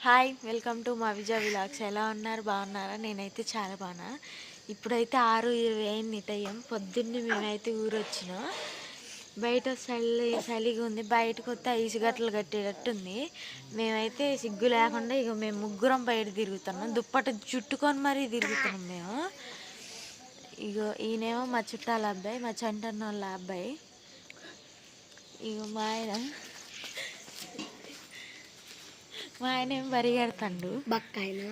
Hi, welcome to మా Vijay vlogs. ఎలా ఉన్నారు? బాగున్నారా? నేనైతే చాలా బాగున్నా. ఇప్పుడైతే 6:20 అయింది టైం. పొద్దున్నే మేమైతే ఊరు వచ్చినాం. బయట చలిగా ఉంది. బయటకు వస్తే ఐసు గట్టలు కట్టేటట్టుంది. మేమైతే సిగ్గు లేకుండా మేము ముగ్గురం బయట తిరుగుతున్నాం. దుప్పట చుట్టుకొని మరీ తిరుగుతున్నాం మేము. ఈయనేమో మా చుట్టాల అబ్బాయి, మా చంటన్న వాళ్ళ అబ్బాయి. మా ఆయన ఏం పరిగెడతాడు. బక్కాయన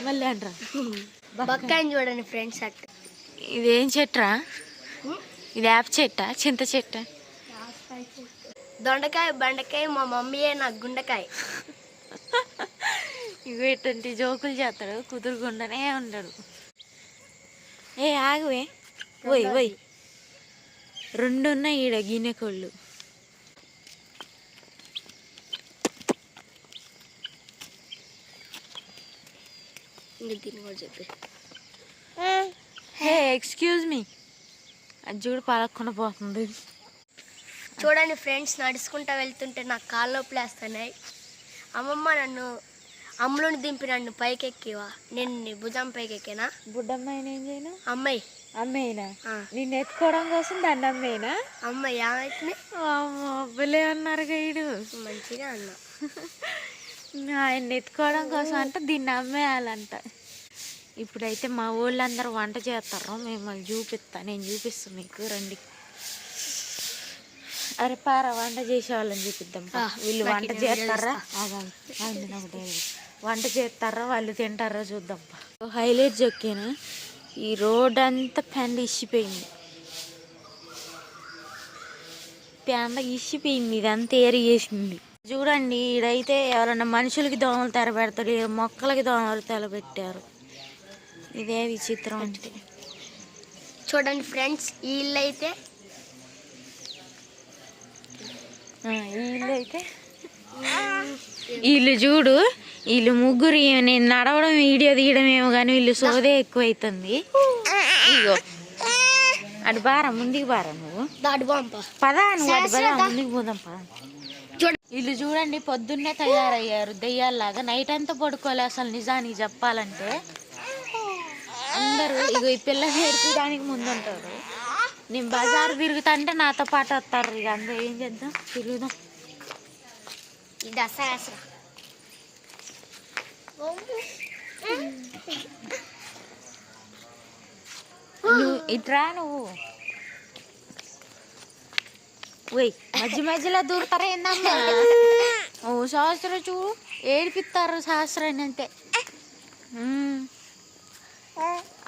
మళ్ళీ అంటారా బక్కాయని చూడండి ఫ్రెండ్స్. ఇదేం చెట్రా? ఇది యాప్ చెట్టా, చింత చెట్ట? దొండకాయ, బెండకాయ, మా మమ్మీయే నాకు గుండకాయ. ఇవి ఎటువంటి జోకులు చేస్తాడు, కుదురుకుండానే ఉండడు. ఏ ఆగువే, పోయి పోయి 2 ఉన్నాయి ఈడ గిన్నెకోళ్ళు. దీన్ని కూడా చెప్పి హే ఎక్స్క్యూజ్ మీ, అది చూడు పలకుండా పోతుంది. చూడండి ఫ్రెండ్స్, నడుచుకుంటా వెళ్తుంటే నాకు కాళ్ళు నొప్పులు వేస్తున్నాయి. అమ్మలోని దింపి నన్ను పైకెక్కివా, నేను భుజం పైకెక్కినా. బుడ్డమ్మాయిని ఏం చేయను? అమ్మాయి అమ్మాయినా? నిన్ను ఎత్తుకోవడం కోసం దాన్ని అమ్మాయినా? అమ్మాయి ఏమైతే అబ్బలే అన్నారు గైడు. మంచిగా అన్నా. ఆయన ఎత్తుకోవడం కోసం అంటే దీన్ని అమ్మేయాలంట. ఇప్పుడైతే మా ఊళ్ళందరూ వంట చేస్తారు. మిమ్మల్ని నేను చూపిస్తాను మీకు, రండి. అరే పార, వంట చేసే వాళ్ళని చూపిద్దాం. వీళ్ళు వంట చేస్తారా, వంట చేస్తారా వాళ్ళు తింటారా చూద్దాం. హైలైట్ చెక్కాను. ఈ రోడ్ అంతా పెండ ఇసిపోయింది. ఇదంతా ఏరి చేసింది. చూడండి, ఈడైతే ఎవరన్నా మనుషులకి దోమలు తెరబెడతారు, మొక్కలకి దోమలు తెరబెట్టారు. ఇదే విచిత్రం అంటే. చూడండి ఫ్రెండ్స్, ఈ ఇల్లు అయితే వీళ్ళు చూడు, వీళ్ళు ముగ్గురు. నేను నడవడం వీడియో తీయడం ఏమో కానీ వీళ్ళు సోదే ఎక్కువైతుంది. ఇగో అటు బారా, ముందుకు బారా, నువ్వు పదా, నువ్వు అటు బారా, ముందుకు పోదాం పదా. వీళ్ళు చూడండి, పొద్దున్నే తయారయ్యారు దెయ్యాల్లాగా. నైట్ అంతా పడుకోలే అసలు. నిజానికి చెప్పాలంటే అందరూ ఇగో ఈ పిల్లలు ఏడ్చడానికి ముందుంటారు. నేను బజారు తిరుగుతా అంటే నాతో పాటు వస్తారు. ఇక అందరూ ఏం చేద్దాం, తిరుగుదాం. నువ్వు ఇట్రా, నువ్వు పోయి మధ్యలో దూరుతారా ఏందమ్మా? ఓ శాస్త్రం చూడు, ఏడిపిస్తారు శాస్త్రాన్ని అంతే.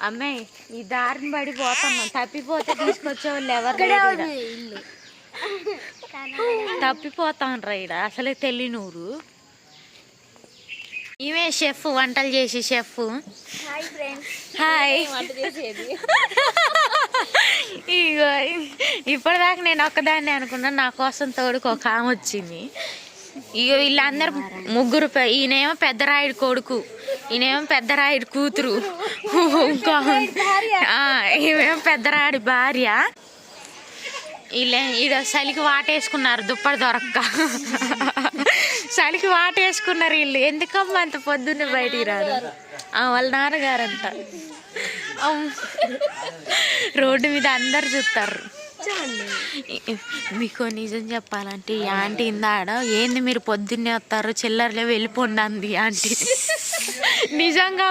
అమ్మాయి, ఈ దారిని పడి పోతున్నాం. తప్పిపోతే తీసుకొచ్చేవాళ్ళు ఎవరు? తప్పిపోతాను రైడ, అసలే తెలియనూరు. ఈమె షెఫ్, వంటలు చేసి షెఫ్. హాయ్. ఇగో ఇప్పటిదాకా నేను ఒక్కదాన్ని అనుకున్నా, నా కోసం తోడుకు ఒక ఆమె వచ్చింది. ఇక వీళ్ళందరూ ముగ్గురు. ఈయనేమో పెద్దరాయుడు కొడుకు, ఈయనేమో పెద్దరాయుడు కూతురు, ఇంకో ఈమెమో పెద్దరాయుడు భార్య. ఈడ చలికి వాటేసుకున్నారు, దుప్పటి దొరక్క చలికి వాటేసుకున్నారు వీళ్ళు. ఎందుకమ్మా అంత పొద్దున్నే బయటికి రాదు? వాళ్ళ నాన్నగారంట. రోడ్డు మీద అందరు చూస్తారు. మీకు నిజం చెప్పాలంటే ఈ ఆంటీ ఇందాడ, ఏంది మీరు పొద్దున్నే వస్తారు, చిల్లర్లే వెళ్ళిపోండి అంది ఆంటీ. నిజంగా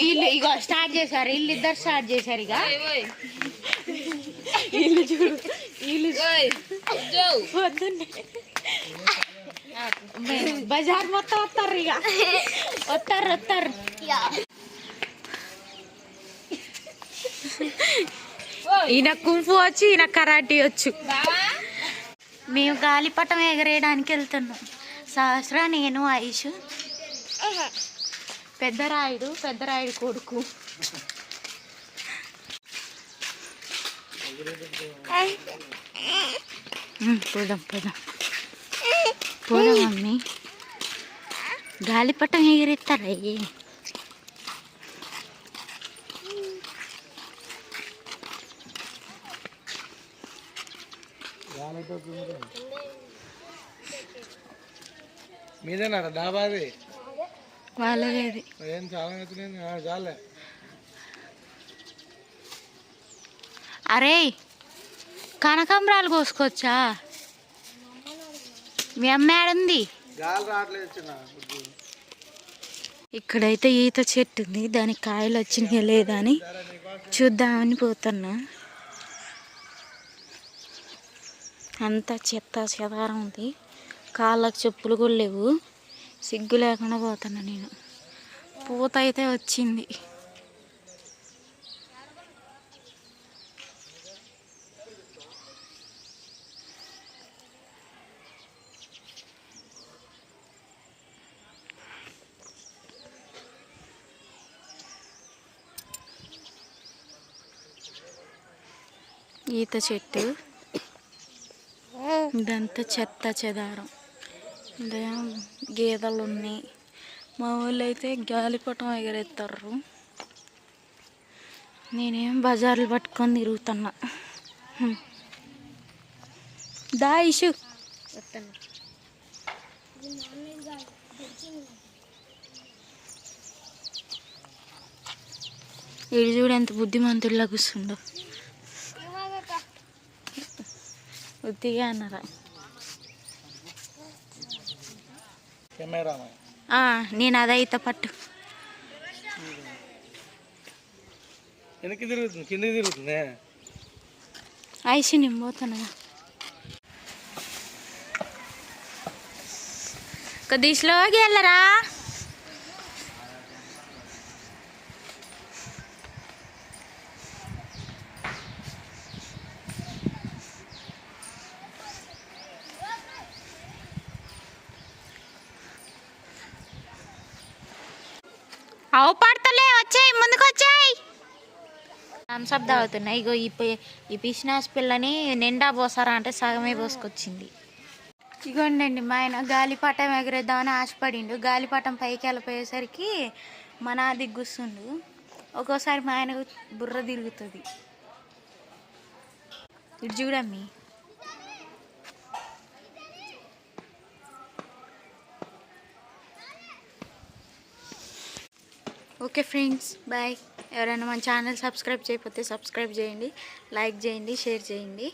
వీళ్ళు ఇక స్టార్ట్ చేశారు. వీళ్ళిద్దరు స్టార్ట్ చేశారు. ఇక వీళ్ళు చూడు, వీళ్ళు పొద్దున్నే బజార్ మొత్తం వస్తారు. ఇక వస్తారు. ఈయన కుంఫు వచ్చు, ఈయన కరాటీ వచ్చు. మేము గాలిపటం ఎగరేయడానికి వెళ్తున్నాం. సహస్ర, నేను, ఆయుష్, పెద్దరాయుడు కొడుకు. పోదాం మమ్మీ. గాలిపటం ఎగిరెత్తారా? మీదేనా డాబాది వాళ్ళది ఏం చాలా చాలే. అరే కనకాంబరాలు కోసుకోవచ్చా? మీ అమ్మ ఏడుంది? గాలి రావట్లేదు చిన్న. ఇక్కడైతే ఈత చెట్టు ఉంది, దానికి కాయలు వచ్చినాయా లేదా అని చూద్దామని పోతున్నా. అంతా చెత్త చెదారం ఉంది, కాళ్ళకు చెప్పులు కూడా లేవు. సిగ్గు లేకుండా పోతున్నా నేను. పూత అయితే వచ్చింది. ఈత చెట్టు, ఇదంతా చెత్త చెదారం. ఇదేం గేదెలు ఉన్నాయి. మా వాళ్ళు అయితే గాలిపటం ఎగరెత్తారు. నేనేం బజార్లు పట్టుకొని తిరుగుతున్నా. దా ఇషు ఇడు చూడు ఎంత బుద్ధిమంతుల్లా కూర్చుండో. ఉత్తిగా అన్నారా? నేను అదైతే పట్టు. వెనక్కి తిరుగుతుంది, కిందకి తిరుగుతుంది. ఐసి నేను పోతున్నా. కొద్దిగా స్లోగా వెళ్ళరా. అవు పడతలే, వచ్చాయి ముందుకు వచ్చాయి. థమ్స్అప్ తాగుతున్నాయి. ఇగో ఈ పిసినాస్ పిల్లని నిండా పోసారా అంటే సగమే పోసుకొచ్చింది. ఇగోండి మా ఆయన గాలిపటం ఎగరేద్దామని ఆశపడిండు. గాలిపటం పైకి వెళ్ళిపోయేసరికి మా నాది గుస్తుండు. ఒక్కోసారి మా ఆయన బుర్ర తిరుగుతుంది. ఇటు చూడమ్మి. Okay friends, bye. ఎవరైనా మన ఛానల్ సబ్స్క్రైబ్ చేయకపోతే సబ్స్క్రైబ్ చేయండి, లైక్ చేయండి, షేర్ చేయండి.